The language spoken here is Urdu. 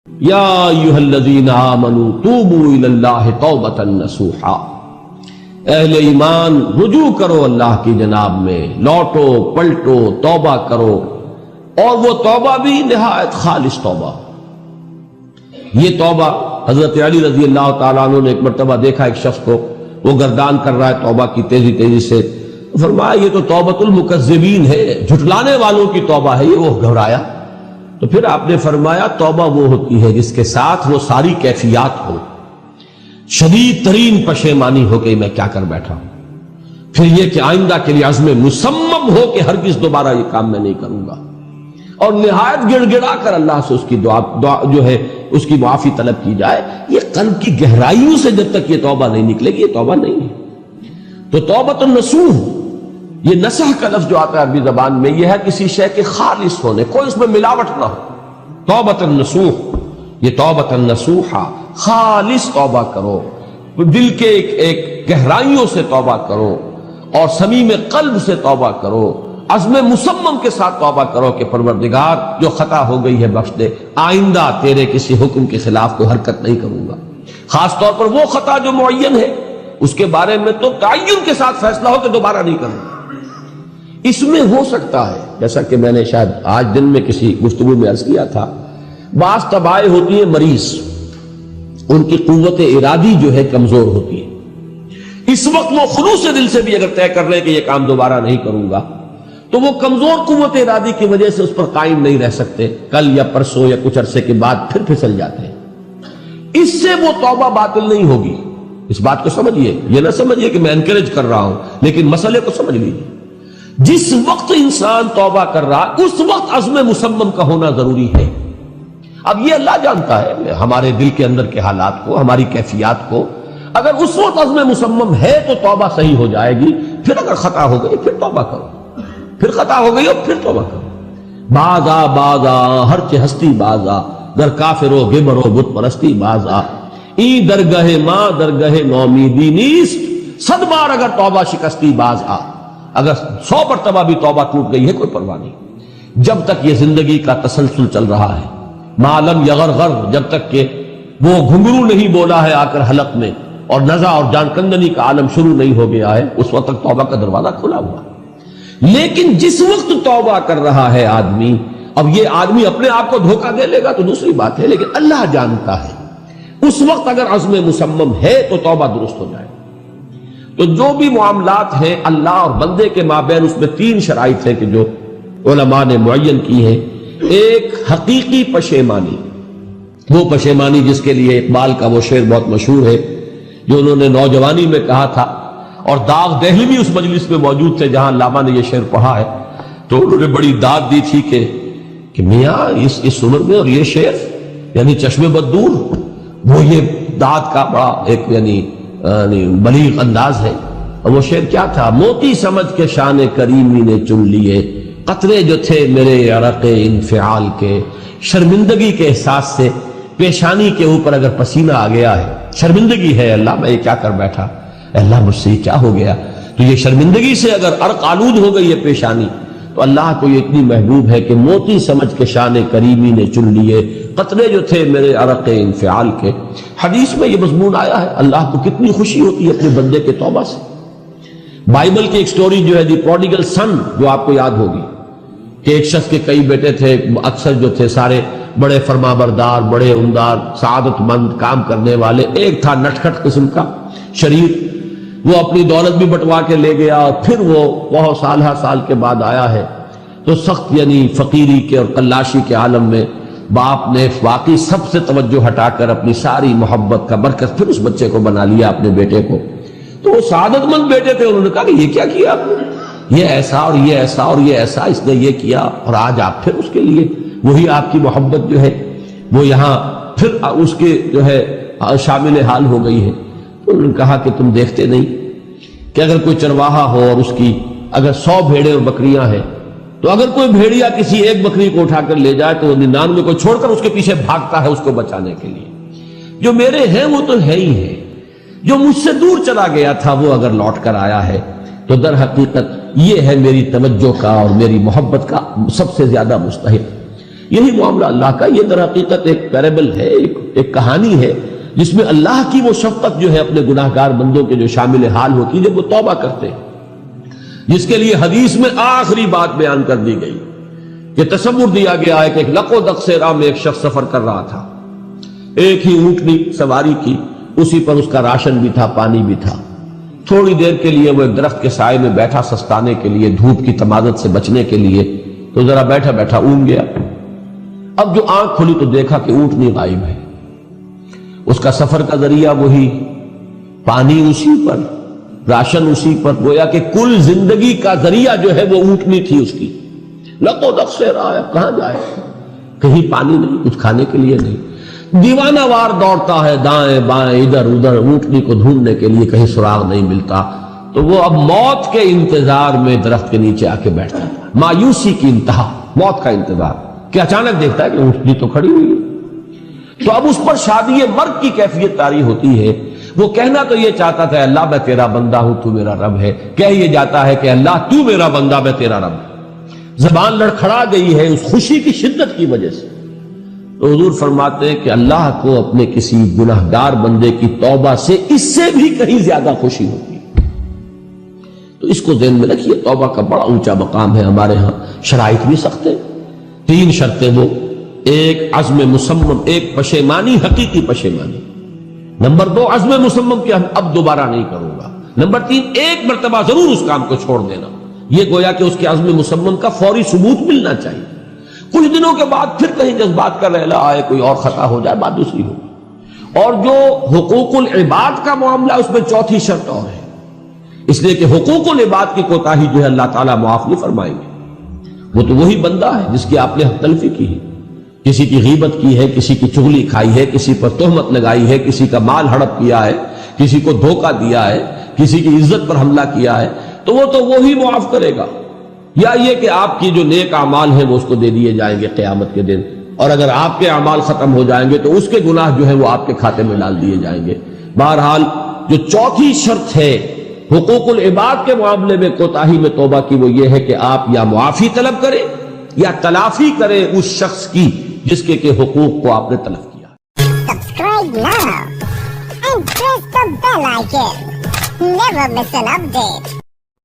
یا ایھا الذین آمنوا توبوا الی اللہ توبۃ نصوحا، اہل ایمان رجوع کرو اللہ کی جناب میں، لوٹو پلٹو توبہ کرو، اور وہ توبہ بھی نہایت خالص توبہ۔ یہ توبہ حضرت علی رضی اللہ تعالیٰ عنہ نے ایک مرتبہ دیکھا ایک شخص کو، وہ گردان کر رہا ہے توبہ کی تیزی سے، فرمایا یہ تو توبۃ المکذبین ہے، جھٹلانے والوں کی توبہ ہے یہ۔ وہ گھبرایا، تو پھر آپ نے فرمایا توبہ وہ ہوتی ہے جس کے ساتھ وہ ساری کیفیات ہو، شدید ترین پشیمانی ہو کہ میں کیا کر بیٹھا ہوں، پھر یہ کہ آئندہ کے لیے عزم مصمم ہو کہ ہرگز دوبارہ یہ کام میں نہیں کروں گا، اور نہایت گڑ گڑا کر اللہ سے اس کی دعا جو ہے اس کی معافی طلب کی جائے۔ یہ قلب کی گہرائیوں سے جب تک یہ توبہ نہیں نکلے گی یہ توبہ نہیں ہے۔ تو توبۃ النصوح، یہ نصح کا لفظ جو آتا ہے عربی زبان میں، یہ ہے کسی شے کے خالص ہونے، کوئی اس میں ملاوٹ نہ ہو۔ توبۃ النصوح، یہ توبۃ النصوحہ، خالص توبہ کرو، دل کے ایک گہرائیوں سے توبہ کرو، اور صمیم قلب سے توبہ کرو، عزم مصمم کے ساتھ توبہ کرو کہ پروردگار جو خطا ہو گئی ہے بخش دے، آئندہ تیرے کسی حکم کے خلاف کوئی حرکت نہیں کروں گا، خاص طور پر وہ خطا جو معین ہے اس کے بارے میں تو تعین کے ساتھ فیصلہ ہو کہ دوبارہ نہیں کروں گا۔ اس میں ہو سکتا ہے، جیسا کہ میں نے شاید آج دن میں کسی گفتگو میں عرض کیا تھا، بعض طبائع ہوتی ہیں مریض، ان کی قوت ارادی جو ہے کمزور ہوتی ہے، اس وقت وہ خلوص دل سے بھی اگر طے کر رہے کہ یہ کام دوبارہ نہیں کروں گا، تو وہ کمزور قوت ارادی کی وجہ سے اس پر قائم نہیں رہ سکتے، کل یا پرسوں یا کچھ عرصے کے بعد پھر پھسل جاتے ہیں۔ اس سے وہ توبہ باطل نہیں ہوگی، اس بات کو سمجھیے، یہ نہ سمجھیے کہ میں انکریج کر رہا ہوں، لیکن مسئلے کو سمجھ لیجیے۔ جس وقت انسان توبہ کر رہا اس وقت عزم مصمم کا ہونا ضروری ہے۔ اب یہ اللہ جانتا ہے ہمارے دل کے اندر کے حالات کو، ہماری کیفیات کو، اگر اس وقت عزم مصمم ہے تو توبہ صحیح ہو جائے گی، پھر اگر خطا ہو گئی پھر توبہ کرو، پھر خطا ہو گئی اور پھر توبہ کرو۔ بازا ہر چہ ہستی بازا، در کافر و گبر و بت پرستی بازا، این درگہ ماں درگہ نومیدی نیست، صد بار اگر توبہ شکستی باز آ۔ اگر 100 مرتبہ بھی توبہ ٹوٹ گئی ہے کوئی پرواہ نہیں، جب تک یہ زندگی کا تسلسل چل رہا ہے، معلم یغرغر، جب تک کہ وہ گھنگرو نہیں بولا ہے آ کر حلق میں، اور نزع اور جان کندنی کا عالم شروع نہیں ہو گیا ہے، اس وقت تک توبہ کا دروازہ کھلا ہوا۔ لیکن جس وقت توبہ کر رہا ہے آدمی، اب یہ آدمی اپنے آپ کو دھوکہ دے لے گا تو دوسری بات ہے، لیکن اللہ جانتا ہے، اس وقت اگر عزم مصمم ہے تو توبہ درست ہو جائے۔ تو جو بھی معاملات ہیں اللہ اور بندے کے مابین، اس میں 3 شرائط ہیں کہ جو علماء نے معین کی ہیں۔ ایک حقیقی پشیمانی، وہ پشیمانی جس کے لیے اقبال کا وہ شعر بہت مشہور ہے جو انہوں نے نوجوانی میں کہا تھا، اور داغ دہلوی اس مجلس میں موجود تھے جہاں علامہ نے یہ شعر پڑھا ہے، تو انہوں نے بڑی داد دی تھی کہ میاں اس عمر میں اور یہ شعر یعنی چشم بد دور، وہ یہ داد کا بڑا ایک یعنی بلیغ انداز ہے۔ اور وہ شعر کیا تھا؟ موتی سمجھ کے شان کریمی نے چن لیے، قطرے جو تھے میرے عرق انفعال کے، شرمندگی کے احساس سے پیشانی کے اوپر اگر پسینہ آ گیا ہے، شرمندگی ہے اللہ میں یہ کیا کر بیٹھا، اللہ مجھ سے کیا ہو گیا، تو یہ شرمندگی سے اگر عرق آلود ہو گئی ہے پیشانی، تو اللہ کو یہ اتنی محبوب ہے کہ موتی سمجھ کے شان کریمی نے چن لیے، قطرے جو تھے میرے عرق انفعال کے۔ حدیث میں یہ مضمون آیا ہے، اللہ کو کتنی خوشی ہوتی ہے اپنے بندے کے توبہ سے۔ بائبل کی ایک سٹوری جو ہے دی پروڈیگل سن، جو آپ کو یاد ہوگی کہ ایک شخص کے کئی بیٹے تھے، اکثر جو تھے سارے بڑے فرمانبردار، بڑے عمدار، سعادت مند، کام کرنے والے، ایک تھا نٹکھٹ قسم کا شریر، وہ اپنی دولت بھی بٹوا کے لے گیا، اور پھر وہ بہت سال کے بعد آیا ہے تو سخت یعنی فقیری کے اور قلاشی کے عالم میں باپ نے واقعی سب سے توجہ ہٹا کر اپنی ساری محبت کا مرکز پھر اس بچے کو بنا لیا، اپنے بیٹے کو۔ تو وہ سعادت مند بیٹے تھے، انہوں نے کہا کہ یہ کیا کیا آپ نے، یہ ایسا اور یہ ایسا اور یہ ایسا اس نے یہ کیا، اور آج آپ پھر اس کے لیے وہی آپ کی محبت جو ہے وہ یہاں پھر اس کے جو ہے شامل حال ہو گئی ہے۔ انہوں نے کہا کہ تم دیکھتے نہیں کہ اگر کوئی چرواہا ہو اور اس کی اگر 100 بھیڑیں اور بکریاں ہیں، تو اگر کوئی بھیڑیا کسی ایک بکری کو اٹھا کر لے جائے تو وہ 99 کو چھوڑ کر اس کے پیچھے بھاگتا ہے اس کو بچانے کے لیے۔ جو میرے ہیں وہ تو ہے ہی ہے، جو مجھ سے دور چلا گیا تھا وہ اگر لوٹ کر آیا ہے تو در حقیقت یہ ہے میری توجہ کا اور میری محبت کا سب سے زیادہ مستحق۔ یہی معاملہ اللہ کا. یہ در حقیقت ایک پیرابل ہے، ایک کہانی ہے جس میں اللہ کی وہ شفقت جو ہے اپنے گناہگار بندوں کے جو شامل حال ہوتی ہے جب وہ توبہ کرتے ہیں، جس کے لیے حدیث میں آخری بات بیان کر دی گئی کہ تصور دیا گیا ہے کہ ایک لق و دق سے راہ میں ایک شخص سفر کر رہا تھا، ایک ہی اونٹنی سواری کی، اسی پر اس کا راشن بھی تھا، پانی بھی تھا. تھوڑی دیر کے لیے وہ ایک درخت کے سائے میں بیٹھا سستانے کے لیے، دھوپ کی تمازت سے بچنے کے لیے، تو ذرا بیٹھا بیٹھا اونگ گیا. اب جو آنکھ کھلی تو دیکھا کہ اونٹنی غائب ہے. اس کا سفر کا ذریعہ وہی، پانی اسی پر، راشن اسی پر، گویا کہ کل زندگی کا ذریعہ جو ہے وہ اونٹنی تھی اس کی. لق و دق سے رہا ہے، کہاں جائے؟ کہیں پانی نہیں، کچھ کھانے کے لیے نہیں. دیوانہ وار دوڑتا ہے دائیں بائیں ادھر ادھر اونٹنی کو ڈھونڈنے کے لیے، کہیں سراغ نہیں ملتا. تو وہ اب موت کے انتظار میں درخت کے نیچے آ کے بیٹھتا تھا. مایوسی کی انتہا، موت کا انتظار کہ اچانک دیکھتا ہے کہ اونٹنی تو کھڑی ہوئی ہے. تو اب اس پر شادی مرگ کی کیفیت طاری ہوتی ہے. وہ کہنا تو یہ چاہتا تھا اللہ میں تیرا بندہ ہوں تو میرا رب ہے، کہہ یہ جاتا ہے کہ اللہ تو میرا بندہ میں تیرا رب. زبان لڑکھڑا گئی ہے اس خوشی کی شدت کی وجہ سے. تو حضور فرماتے ہیں کہ اللہ کو اپنے کسی گناہگار بندے کی توبہ سے اس سے بھی کہیں زیادہ خوشی ہوتی ہے. تو اس کو ذہن میں رکھیے، توبہ کا بڑا اونچا مقام ہے. ہمارے ہاں شرائط بھی سخت ہیں. 3 شرطیں وہ، ایک عزم مصمم، ایک پشیمانی، حقیقی پشیمانی. نمبر 2 عزم مصمم کہ اب دوبارہ نہیں کروں گا. نمبر 3 ایک مرتبہ ضرور اس کام کو چھوڑ دینا. یہ گویا کہ اس کے عزم مصمم کا فوری ثبوت ملنا چاہیے. کچھ دنوں کے بعد پھر کہیں جذبات کا لہلا آئے، کوئی اور خطا ہو جائے، بات دوسری ہو. اور جو حقوق العباد کا معاملہ اس میں 4تھی شرط اور ہے، اس لیے کہ حقوق العباد کی کوتاہی جو ہے اللہ تعالیٰ معاف نہیں فرمائیں گے. وہ تو وہی بندہ ہے جس کی آپ نے حق تلفی کی ہے، کسی کی غیبت کی ہے، کسی کی چغلی کھائی ہے، کسی پر تہمت لگائی ہے، کسی کا مال ہڑپ کیا ہے، کسی کو دھوکہ دیا ہے، کسی کی عزت پر حملہ کیا ہے، تو وہ تو وہی معاف کرے گا. یا یہ کہ آپ کی جو نیک اعمال ہیں وہ اس کو دے دیے جائیں گے قیامت کے دن، اور اگر آپ کے اعمال ختم ہو جائیں گے تو اس کے گناہ جو ہیں وہ آپ کے کھاتے میں ڈال دیے جائیں گے. بہرحال جو 4تھی شرط ہے حقوق العباد کے معاملے میں کوتاہی میں توبہ کی، وہ یہ ہے کہ آپ یا معافی طلب کریں یا تلافی کریں اس شخص کی جس کے حقوق کو آپ نے طلب کیا. Subscribe now and press the bell icon. Never miss an update.